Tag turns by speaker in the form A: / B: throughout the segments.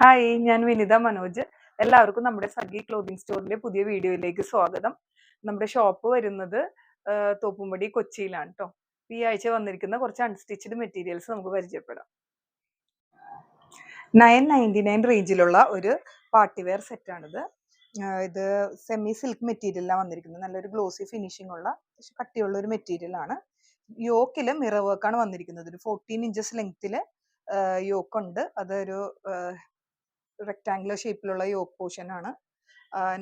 A: Hi, ഞാൻ വിനിത മനോജ്. എല്ലാവർക്കും നമ്മുടെ സഖി ക്ലോത്തിങ് സ്റ്റോറിന്റെ പുതിയ വീഡിയോയിലേക്ക് സ്വാഗതം. നമ്മുടെ ഷോപ്പ് വരുന്നത് തോപ്പുംപടി കൊച്ചിയിലാണ് കേട്ടോ. ഈ ആഴ്ച വന്നിരിക്കുന്ന കുറച്ച് അൺസ്റ്റിച്ച്ഡ് മെറ്റീരിയൽസ് നമുക്ക് പരിചയപ്പെടാം. 999 റേഞ്ചിലുള്ള ഒരു പാർട്ടി വെയർ സെറ്റാണിത്. ഇത് സെമി സിൽക്ക് മെറ്റീരിയലാണ് വന്നിരിക്കുന്നത്. നല്ലൊരു ഗ്ലോസി ഫിനിഷിംഗ് ഉള്ള കട്ടിയുള്ള ഒരു മെറ്റീരിയലാണ്. യോക്കില് മിറർ വർക്കാണ് വന്നിരിക്കുന്നത്. ഒരു 14 ഇഞ്ചസ് ലെങ്തില് യോക്കുണ്ട്. അതൊരു റെക്ടാങ്കുലർ ഷേപ്പിലുള്ള യോക്ക് പോർഷൻ ആണ്.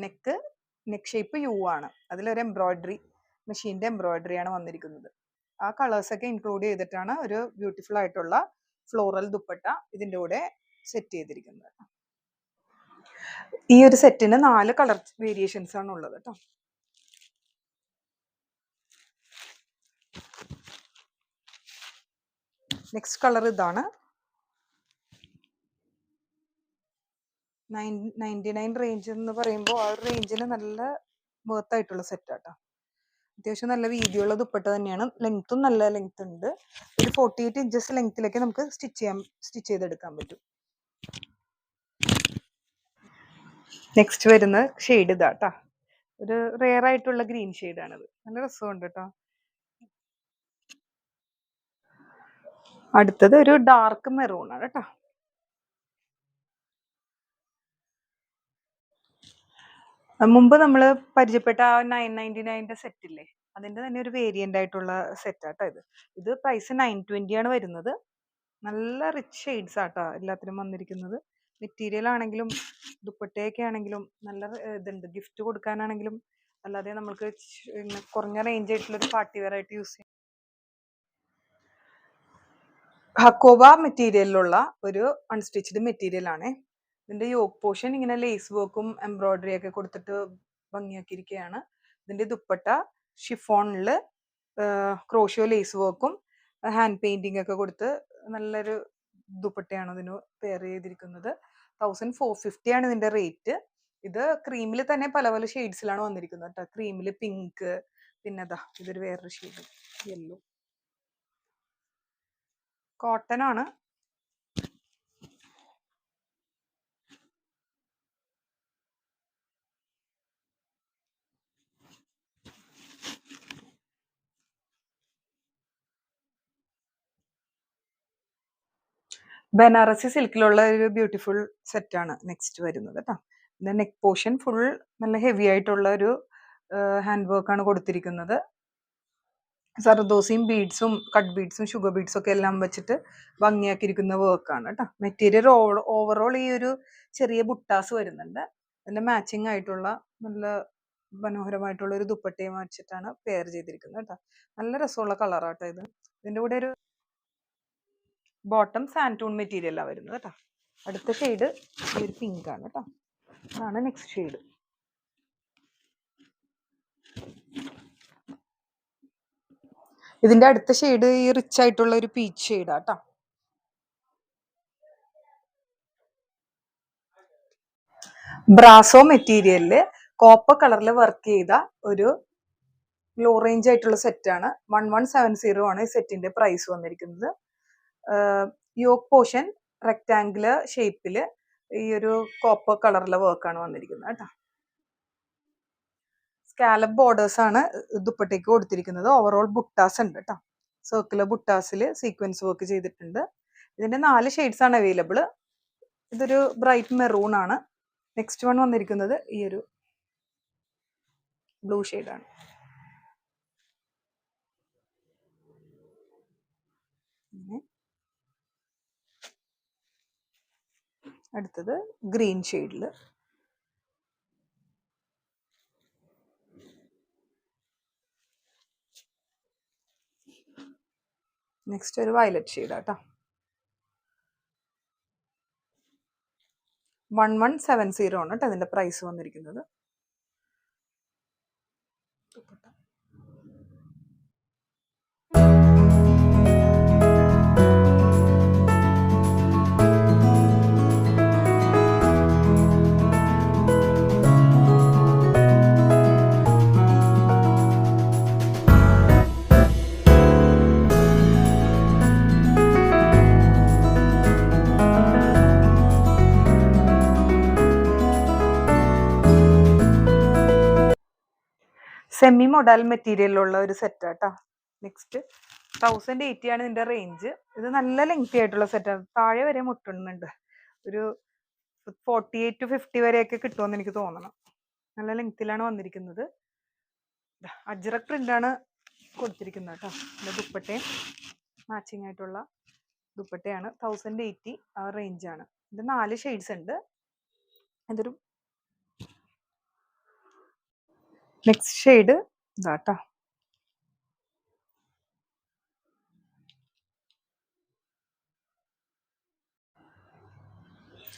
A: നെക്ക് ഷേപ്പ് യു ആണ്. അതിലൊരു എംബ്രോയിഡറി, മെഷീൻ്റെ എംബ്രോയിഡറി ആണ് വന്നിരിക്കുന്നത്. ആ കളേഴ്സൊക്കെ ഇൻക്ലൂഡ് ചെയ്തിട്ടാണ് ഒരു ബ്യൂട്ടിഫുൾ ആയിട്ടുള്ള ഫ്ലോറൽ ദുപ്പട്ട ഇതിൻ്റെ കൂടെ സെറ്റ് ചെയ്തിരിക്കുന്നത്. ഈ ഒരു സെറ്റിന് 4 കളർ വേരിയേഷൻസ് ആണ് ഉള്ളത് കേട്ടോ. നെക്സ്റ്റ് കളർ ഇതാണ്. 99 റേഞ്ച് എന്ന് പറയുമ്പോൾ ആ ഒരു റേഞ്ചിന് നല്ല വർത്ത് ആയിട്ടുള്ള സെറ്റാട്ടോ. അത്യാവശ്യം നല്ല വീതിയുള്ള ദുപ്പട്ട തന്നെയാണ്. ലെങ്ത്തും നല്ല ലെങ്ത് ഉണ്ട്. ഒരു 48 ഇഞ്ചസ് ലെങ്ത്തിലൊക്കെ നമുക്ക് സ്റ്റിച്ച് ചെയ്തെടുക്കാൻ പറ്റും. നെക്സ്റ്റ് വരുന്ന ഷെയ്ഡ് ഇതാട്ടാ. ഒരു റെയർ ആയിട്ടുള്ള ഗ്രീൻ ഷെയ്ഡാണിത്. നല്ല രസമുണ്ട് കേട്ടോ. അടുത്തത് ഒരു ഡാർക്ക് മെറൂൺ ആണ് കേട്ടോ. മുമ്പ് നമ്മൾ പരിചയപ്പെട്ട ആ 999 സെറ്റില്ലേ, അതിൻ്റെ തന്നെ ഒരു വേരിയൻ്റ് ആയിട്ടുള്ള സെറ്റാട്ടോ ഇത്. ഇത് പ്രൈസ് 920 ആണ് വരുന്നത്. നല്ല റിച്ച് ഷെയ്ഡ്സ് ആട്ടോ എല്ലാത്തിനും വന്നിരിക്കുന്നത്. മെറ്റീരിയൽ ആണെങ്കിലും ദുപ്പട്ടയൊക്കെ ആണെങ്കിലും നല്ല ഇതുണ്ട്. ഗിഫ്റ്റ് കൊടുക്കാനാണെങ്കിലും അല്ലാതെ നമുക്ക് കുറഞ്ഞ റേഞ്ച് ആയിട്ടുള്ളൊരു പാർട്ടി വെയർ ആയിട്ട് യൂസ് ചെയ്യാം. ഹക്കോബ മെറ്റീരിയലിലുള്ള ഒരു അൺസ്റ്റിച്ച്ഡ് മെറ്റീരിയൽ ആണ്. ഇതിന്റെ യോക്ക് പോർഷൻ ഇങ്ങനെ ലേസ് വർക്കും എംബ്രോയിഡറി ഒക്കെ കൊടുത്തിട്ട് ഭംഗിയാക്കിയിരിക്കുകയാണ്. ഇതിന്റെ ദുപ്പട്ട ഷിഫോണില് ക്രോഷ്യോ ലേസ് വർക്കും ഹാൻഡ് പെയിന്റിംഗ് ഒക്കെ കൊടുത്ത് നല്ലൊരു ദുപ്പട്ടയാണ് ഇതിന് പെയർ ചെയ്തിരിക്കുന്നത്. 1450 ആണ് ഇതിന്റെ റേറ്റ്. ഇത് ക്രീമിൽ തന്നെ പല പല ഷെയ്ഡ്സിലാണ് വന്നിരിക്കുന്നത് കേട്ടോ. ക്രീമില് പിങ്ക്, പിന്നെ ഇതൊരു വേറൊരു ഷെയ്ഡ് യെല്ലോ. കോട്ടൺ ആണ്. ബനാറസി സിൽക്കിലുള്ള ഒരു ബ്യൂട്ടിഫുൾ സെറ്റാണ് നെക്സ്റ്റ് വരുന്നത് കേട്ടോ. ഇതിന്റെ നെക്ക് പോർഷൻ ഫുൾ നല്ല ഹെവി ആയിട്ടുള്ള ഒരു ഹാൻഡ് വർക്കാണ് കൊടുത്തിരിക്കുന്നത്. സർദോസിയും ബീഡ്സും കട്ട് ബീഡ്സും ഷുഗർ ബീഡ്സും ഒക്കെ എല്ലാം വെച്ചിട്ട് ഭംഗിയാക്കിയിരിക്കുന്ന വർക്കാണ് കേട്ടോ. മെറ്റീരിയൽ ഓവറോൾ ഈ ഒരു ചെറിയ ബുട്ടാസ് വരുന്നുണ്ട്. അതിന്റെ മാച്ചിങ് ആയിട്ടുള്ള നല്ല മനോഹരമായിട്ടുള്ള ഒരു ദുപ്പട്ടയും വെച്ചിട്ടാണ് പെയർ ചെയ്തിരിക്കുന്നത് കേട്ടോ. നല്ല രസമുള്ള കളറാട്ടോ ഇത്. ഇതിന്റെ കൂടെ ഒരു ബോട്ടം സാൻറ്റൂൺ മെറ്റീരിയലാണ് വരുന്നത് കേട്ടോ. അടുത്ത ഷെയ്ഡ് ഈ ഒരു പിങ്ക് ആണ് കേട്ടോ. അതാണ് നെക്സ്റ്റ് ഷെയ്ഡ്. ഇതിന്റെ അടുത്ത ഷെയ്ഡ് ഈ റിച്ച് ആയിട്ടുള്ള ഒരു പീച്ച് ഷെയ്ഡാ കേട്ടോ. ബ്രാസോ മെറ്റീരിയലില് കോപ്പർ കളറിൽ വർക്ക് ചെയ്ത ഒരു ലോ റേഞ്ച് ആയിട്ടുള്ള സെറ്റാണ്. 1170 ആണ് ഈ സെറ്റിന്റെ പ്രൈസ് വന്നിരിക്കുന്നത്. യോക്ക് പോർഷൻ റെക്ടാങ്കുലർ ഷേപ്പില് ഈ ഒരു കോപ്പർ കളറിലെ വർക്കാണ് വന്നിരിക്കുന്നത് കേട്ടോ. സ്കാലപ്പ് ബോർഡേഴ്സ് ആണ് ദുപ്പട്ടയ്ക്ക് കൊടുത്തിരിക്കുന്നത്. ഓവറോൾ ബുട്ടാസ് ഉണ്ട് കേട്ടോ. സർക്കുലർ ബുട്ടാസിൽ സീക്വൻസ് വർക്ക് ചെയ്തിട്ടുണ്ട്. ഇതിന്റെ 4 ഷെയ്ഡ്സ് ആണ് അവൈലബിൾ. ഇതൊരു ബ്രൈറ്റ് മെറൂൺ ആണ്. നെക്സ്റ്റ് വൺ വന്നിരിക്കുന്നത് ഈ ഒരു ബ്ലൂ ഷെയ്ഡാണ്. അടുത്തത് ഗ്രീൻ ഷെയ്ഡില്. നെക്സ്റ്റ് ഒരു വയലറ്റ് ഷെയ്ഡാട്ടോ. 1170 ആണ് കേട്ടോ അതിന്റെ പ്രൈസ് വന്നിരിക്കുന്നത്. സെമി മൊഡാൽ മെറ്റീരിയലുള്ള ഒരു സെറ്റ് കേട്ടോ. നെക്സ്റ്റ് 1080 ആണ് ഇതിന്റെ റേഞ്ച്. ഇത് നല്ല ലെങ്തി ആയിട്ടുള്ള സെറ്റാണ്, താഴെ വരെ മുട്ടുന്നുണ്ട്. ഒരു 48 to 50 വരെയൊക്കെ കിട്ടുമെന്ന് എനിക്ക് തോന്നണം. നല്ല ലെങ്തിലാണ് വന്നിരിക്കുന്നത്. അജ്രക് പ്രിന്റ് ആണ് കൊടുത്തിരിക്കുന്നത് കേട്ടോ. ഇതിന്റെ ദുപ്പട്ടയും മാച്ചിങ് ആയിട്ടുള്ള ദുപ്പട്ടയാണ്. 1080 ആ റേഞ്ചാണ്. ഇത് 4 ഷെയ്ഡ്സ് ഉണ്ട്. ഇതൊരു നെക്സ്റ്റ് ഷെയ്ഡ് ഇതാട്ടോ.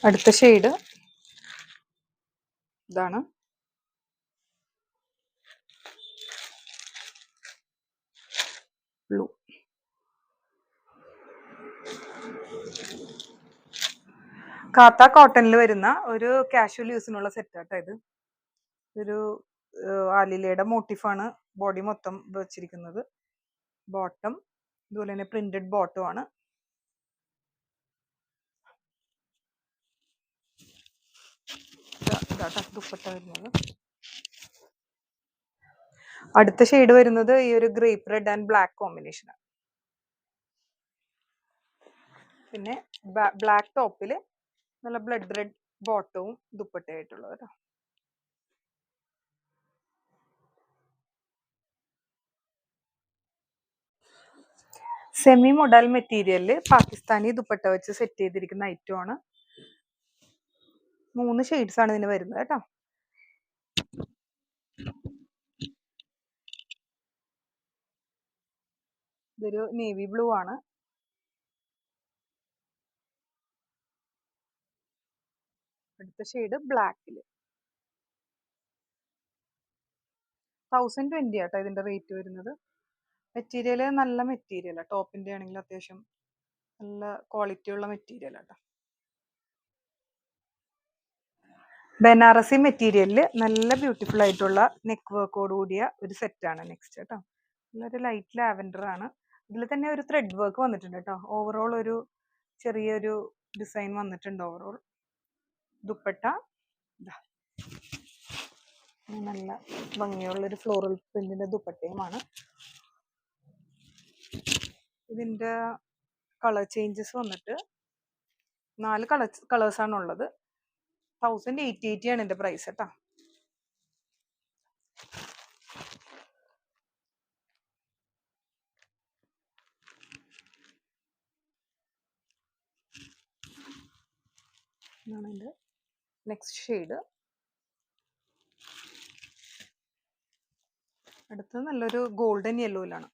A: അടുത്ത ഷെയ്ഡ് ഇതാണ്. ബ്ലൂ. കാത്ത കോട്ടണിൽ വരുന്ന ഒരു കാഷ്വൽ യൂസിനുള്ള സെറ്റ് ആട്ടോ ഇത്. ഒരു ആലിലയുടെ മോട്ടീഫാണ് ബോഡി മൊത്തം വെച്ചിരിക്കുന്നത്. ബോട്ടം ഇതുപോലെ തന്നെ പ്രിന്റഡ് ബോട്ടം ആണ്. ദുപ്പട്ട വരുന്നത്. അടുത്ത ഷെയ്ഡ് വരുന്നത് ഈ ഒരു ഗ്രേപ്പ് റെഡ് ആൻഡ് ബ്ലാക്ക് കോമ്പിനേഷനാണ്. പിന്നെ ബ്ലാക്ക് ടോപ്പിൽ നല്ല ബ്ലഡ് റെഡ് ബോട്ടവും ദുപ്പട്ടയായിട്ടുള്ളത് കേട്ടോ. സെമി മൊഡൽ മെറ്റീരിയലിൽ പാകിസ്ഥാനി ദുപ്പട്ട വെച്ച് സെറ്റ് ചെയ്തിരിക്കുന്ന ഐറ്റം ആണ്. 3 ഷെയ്ഡ്സ് ആണ് ഇതിന് വരുന്നത് കേട്ടോ. ഇതൊരു നേവി ബ്ലൂ ആണ്. അടുത്ത ഷെയ്ഡ് ബ്ലാക്കില്. 1020 ആട്ടോ ഇതിന്റെ റേറ്റ് വരുന്നത്. മെറ്റീരിയൽ നല്ല മെറ്റീരിയലാണ്. ടോപ്പിന്റെ ആണെങ്കിൽ അത്യാവശ്യം നല്ല ക്വാളിറ്റി ഉള്ള മെറ്റീരിയൽ ആട്ടോ. ബനാറസി മെറ്റീരിയലിൽ നല്ല ബ്യൂട്ടിഫുൾ ആയിട്ടുള്ള നെക്ക് വർക്കോട് കൂടിയ ഒരു സെറ്റാണ് നെക്സ്റ്റ് കേട്ടോ. നല്ലൊരു ലൈറ്റ് ലാവൻഡർ ആണ്. ഇതിൽ തന്നെ ഒരു ത്രെഡ് വർക്ക് വന്നിട്ടുണ്ട് കേട്ടോ. ഓവറോൾ ഒരു ചെറിയൊരു ഡിസൈൻ വന്നിട്ടുണ്ട് ഓവറോൾ. ദുപ്പട്ട നല്ല ഭംഗിയുള്ളൊരു ഫ്ലോറൽ പ്രിന്റിന്റെ ദുപ്പട്ടയുമാണ്. ഇതിന്റെ കളർ ചേഞ്ചസ് വന്നിട്ട് 4 കളേഴ്സാണ് ഉള്ളത്. 1080 ആണ് ഇതിന്റെ പ്രൈസ് കേട്ടോ. Next shade. അടുത്തത് നല്ലൊരു ഗോൾഡൻ യെല്ലോയിലാണ്.